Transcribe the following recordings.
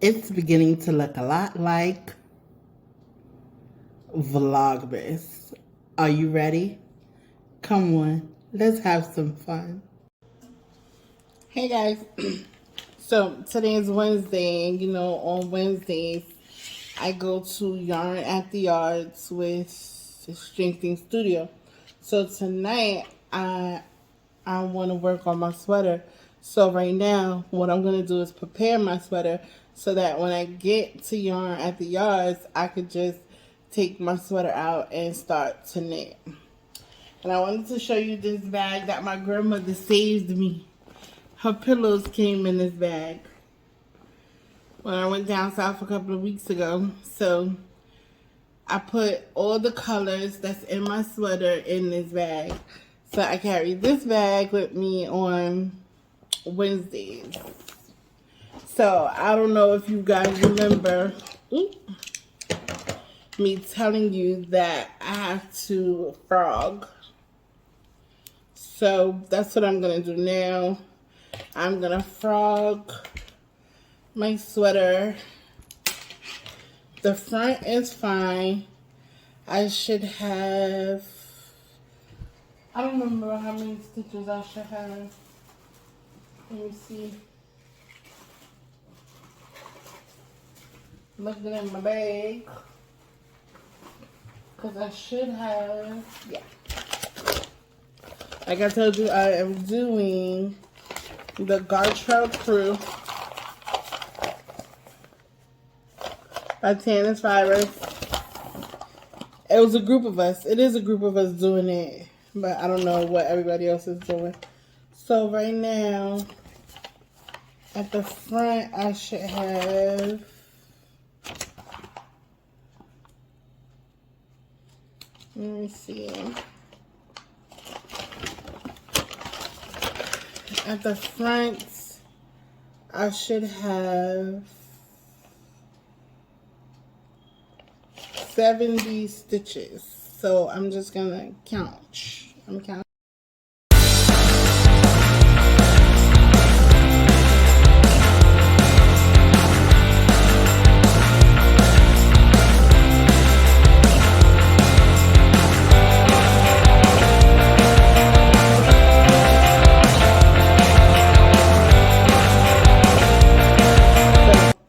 It's beginning to look a lot like Vlogmas. Are you ready? Come on, let's have some fun. Hey guys, so today is Wednesday, and you know, on Wednesdays, I go to Yarn at the Yards with Stringthingstudio. So tonight, I want to work on my sweater. So right now, what I'm going to do is prepare my sweater so that when I get to Yarn at the Yards, I could just take my sweater out and start to knit. And I wanted to show you this bag that my grandmother saved me. Her pillows came in this bag when I went down south a couple of weeks ago. So I put all the colors that's in my sweater in this bag. So I carry this bag with me on Wednesdays. So I don't know if you guys remember me telling you that I have to frog. So that's what I'm going to do now. I'm going to frog my sweater. The front is fine. I should have, I don't remember how many stitches I should have. Let me see. Looking in my bag. Because I should have, yeah. Like I told you, I am doing the Gartrell Crew by Tannis Fibers. It was a group of us. It is a group of us doing it. But I don't know what everybody else is doing. So right now, at the front, I should have let me see. At the front, I should have 70 stitches. So I'm just gonna count. I'm counting.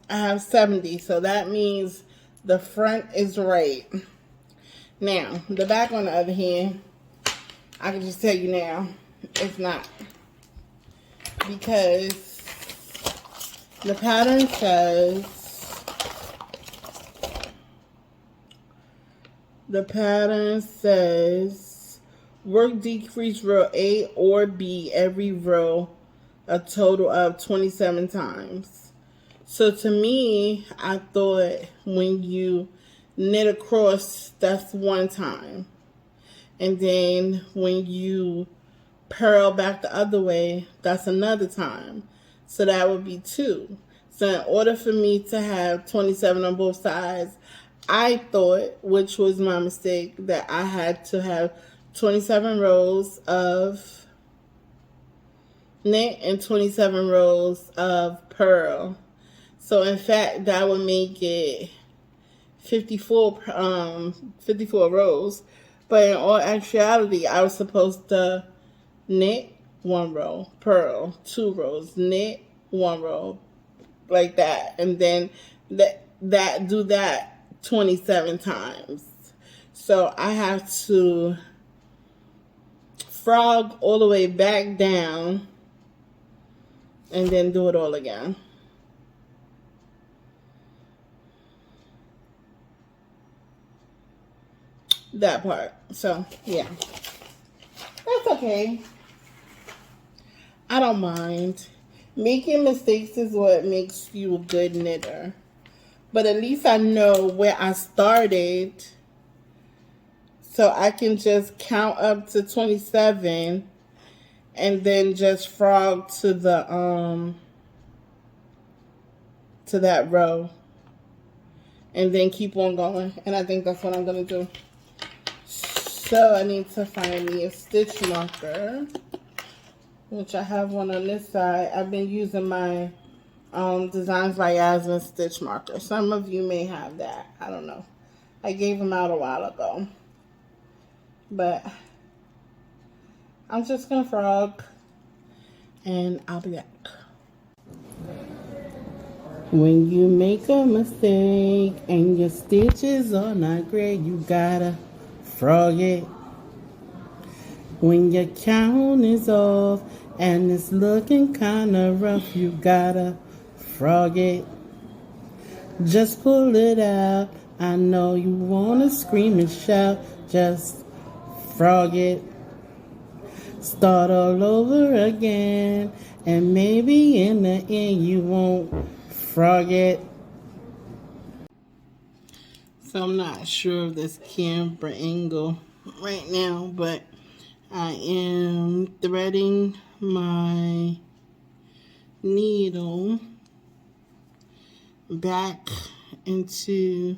I have 70, so that means the front is right. Now, the back, on the other hand, I can just tell you now, it's not. Because the pattern says, work decrease row A or B every row a total of 27 times. So to me, I thought when you knit across, that's one time. And then when you purl back the other way, that's another time. So that would be 2. So in order for me to have 27 on both sides, I thought, which was my mistake, that I had to have 27 rows of knit and 27 rows of purl. So in fact, that would make it 54 rows. But in all actuality, I was supposed to knit 1 row, purl 2 rows, knit 1 row, like that, and then do that 27 times. So I have to frog all the way back down and then do it all again. That part. So, yeah. That's okay. I don't mind. Making mistakes is what makes you a good knitter. But at least I know where I started. So I can just count up to 27 and then just frog to the to that row. And then keep on going. And I think that's what I'm gonna do. So I need to find me a stitch marker, which I have one on this side. I've been using my Designs by Yasmin stitch marker. Some of you may have that. I don't know. I gave them out a while ago. But I'm just going to frog. And I'll be back. When you make a mistake and your stitches are not great, you gotta frog it. When your count is off and it's looking kinda rough, you gotta frog it. Just pull it out. I know you wanna scream and shout, just frog it. Start all over again, and maybe in the end you won't frog it. So I'm not sure of this camera angle right now, but I am threading my needle back into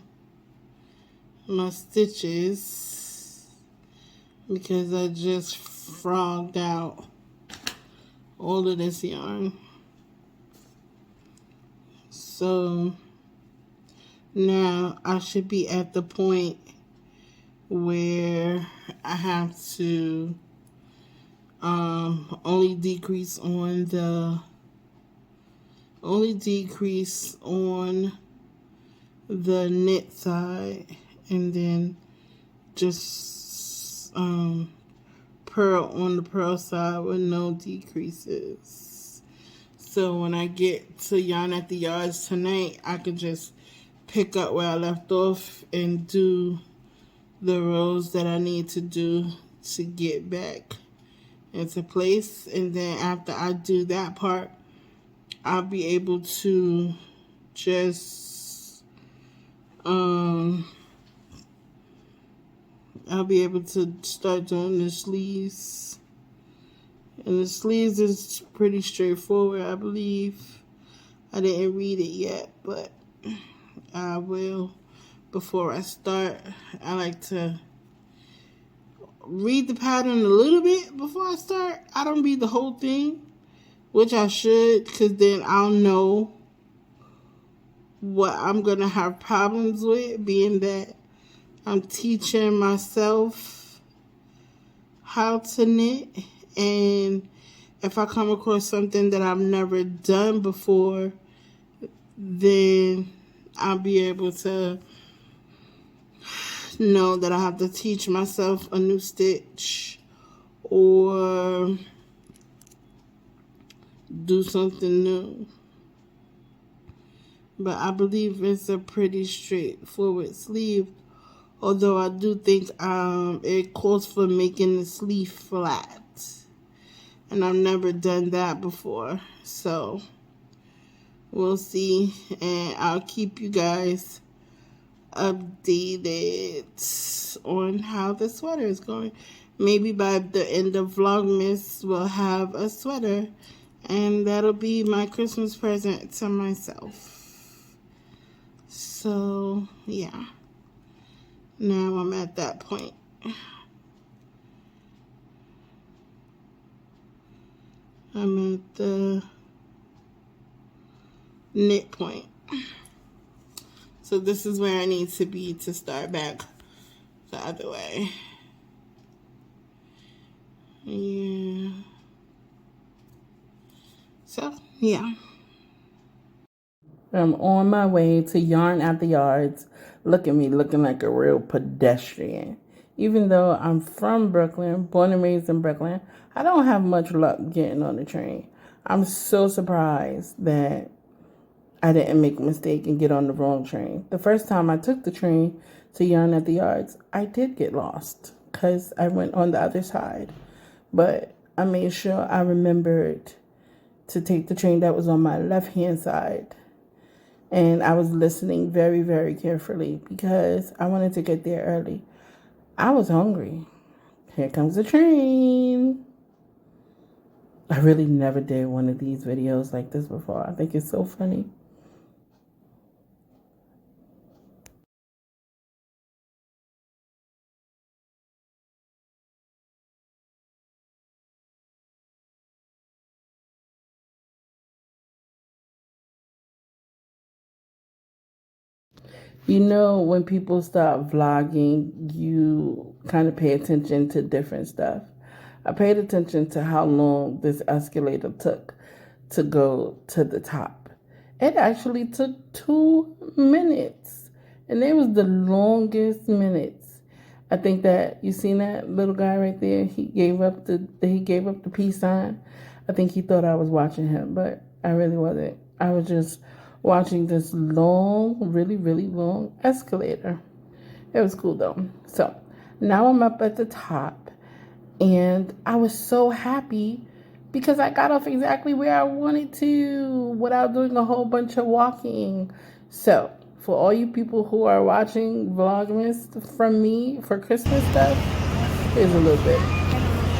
my stitches because I just frogged out all of this yarn. So now I should be at the point where I have to only decrease on the knit side, and then just purl on the purl side with no decreases. So when I get to yarn at the yards tonight, I can just pick up where I left off and do the rows that I need to do to get back into place. And then after I do that part, I'll be able to just I'll be able to start doing the sleeves. And the sleeves is pretty straightforward, I believe. I didn't read it yet, but I will before I start. I like to read the pattern a little bit before I start. I don't read the whole thing, which I should, because then I'll know what I'm going to have problems with, being that I'm teaching myself how to knit. And if I come across something that I've never done before, then I'll be able to know that I have to teach myself a new stitch or do something new. But I believe it's a pretty straightforward sleeve, although I do think it calls for making the sleeve flat, and I've never done that before, so we'll see. And I'll keep you guys updated on how the sweater is going. Maybe by the end of Vlogmas we'll have a sweater, and that'll be my Christmas present to myself. So yeah, now I'm at that point. I'm at the knit point. So this is where I need to be to start back the other way. Yeah. So, yeah. I'm on my way to yarn at the yards. Look at me looking like a real pedestrian. Even though I'm from Brooklyn, born and raised in Brooklyn, I don't have much luck getting on the train. I'm so surprised that I didn't make a mistake and get on the wrong train. The first time I took the train to yarn at the yards, I did get lost because I went on the other side. But I made sure I remembered to take the train that was on my left-hand side. And I was listening very, very carefully because I wanted to get there early. I was hungry. Here comes the train. I really never did one of these videos like this before. I think it's so funny. You know, when people start vlogging, you kind of pay attention to different stuff. I paid attention to how long this escalator took to go to the top. It actually took 2 minutes, and it was the longest minutes. I think that you seen that little guy right there. He gave up the peace sign. I think he thought I was watching him, but I really wasn't. I was just watching this long, really, really long escalator. It was cool though. So now I'm up at the top, and I was so happy because I got off exactly where I wanted to without doing a whole bunch of walking. So for all you people who are watching Vlogmas from me for Christmas stuff, here's a little bit.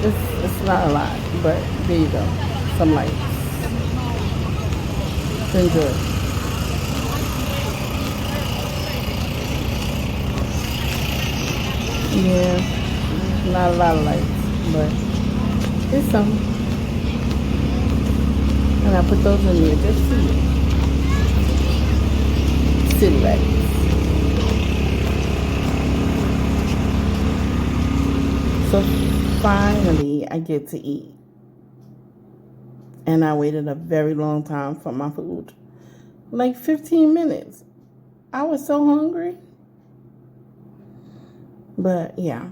It's not a lot, but there you go. Some lights. Enjoy. Yeah, not a lot of lights, but it's some. And I put those in there just for you. City lights. So finally, I get to eat. And I waited a very long time for my food. Like 15 minutes. I was so hungry. But yeah.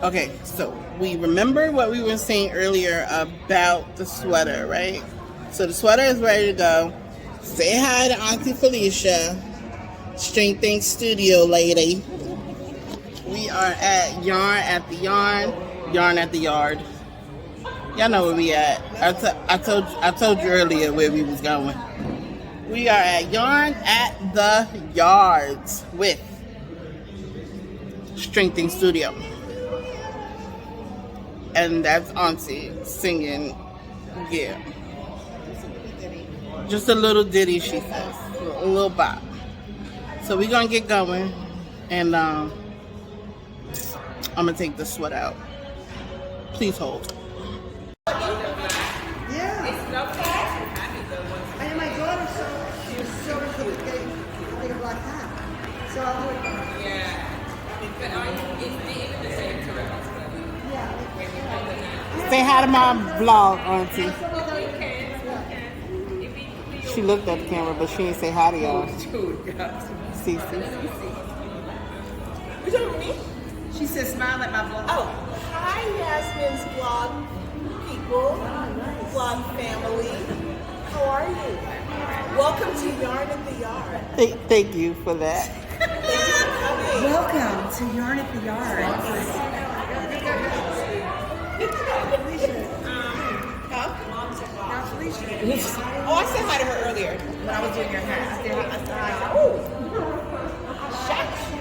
Okay, so we remember what we were saying earlier about the sweater, right? So the sweater is ready to go. Say hi to Auntie Felicia, Stringthingstudio lady. We are at Yarn at the Yard. Y'all know where we at. I told you earlier where we was going. We are at Yarn at the Yards with Stringthingstudio. And that's Auntie singing, yeah. Just a little ditty, she says. A little bop. So we're going to get going. And I'm going to take the sweat out. Please hold. Say hi to my vlog, Auntie. She looked at the camera, but she didn't say hi to y'all. See. You talking to me? She said, smile at my vlog. Oh, hi, Yasmin's vlog people, vlog family. How are you? Welcome to Yarn at the Yard. Thank you for that. Welcome to Yarn at the Yard. Oh, I said hi to her earlier when I was doing your hair. I said hi. Oh,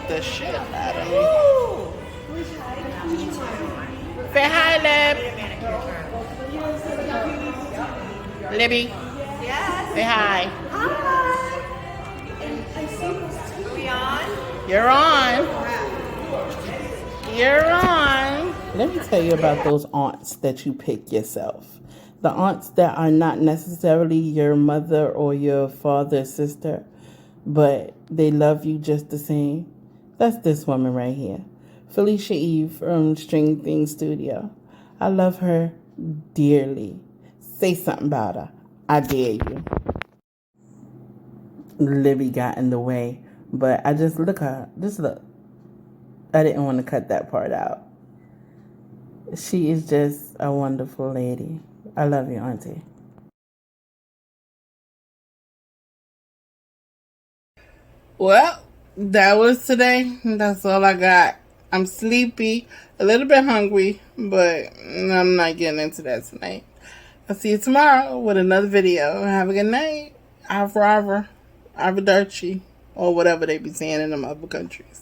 The shit out of me. Say hi, Lib. Libby. yes. Say hi. Hi. We on? You're on. You're on. Let me tell you about those aunts that you pick yourself. The aunts that are not necessarily your mother or your father's sister, but they love you just the same. That's this woman right here. Felicia Eve from Stringthingstudio. I love her dearly. Say something about her. I dare you. Libby got in the way, but I just look. I didn't want to cut that part out. She is just a wonderful lady. I love you, Auntie. Well, that was today. That's all I got. I'm sleepy, a little bit hungry, but I'm not getting into that tonight. I'll see you tomorrow with another video. Have a good night. Arrivederci, or whatever they be saying in them other countries.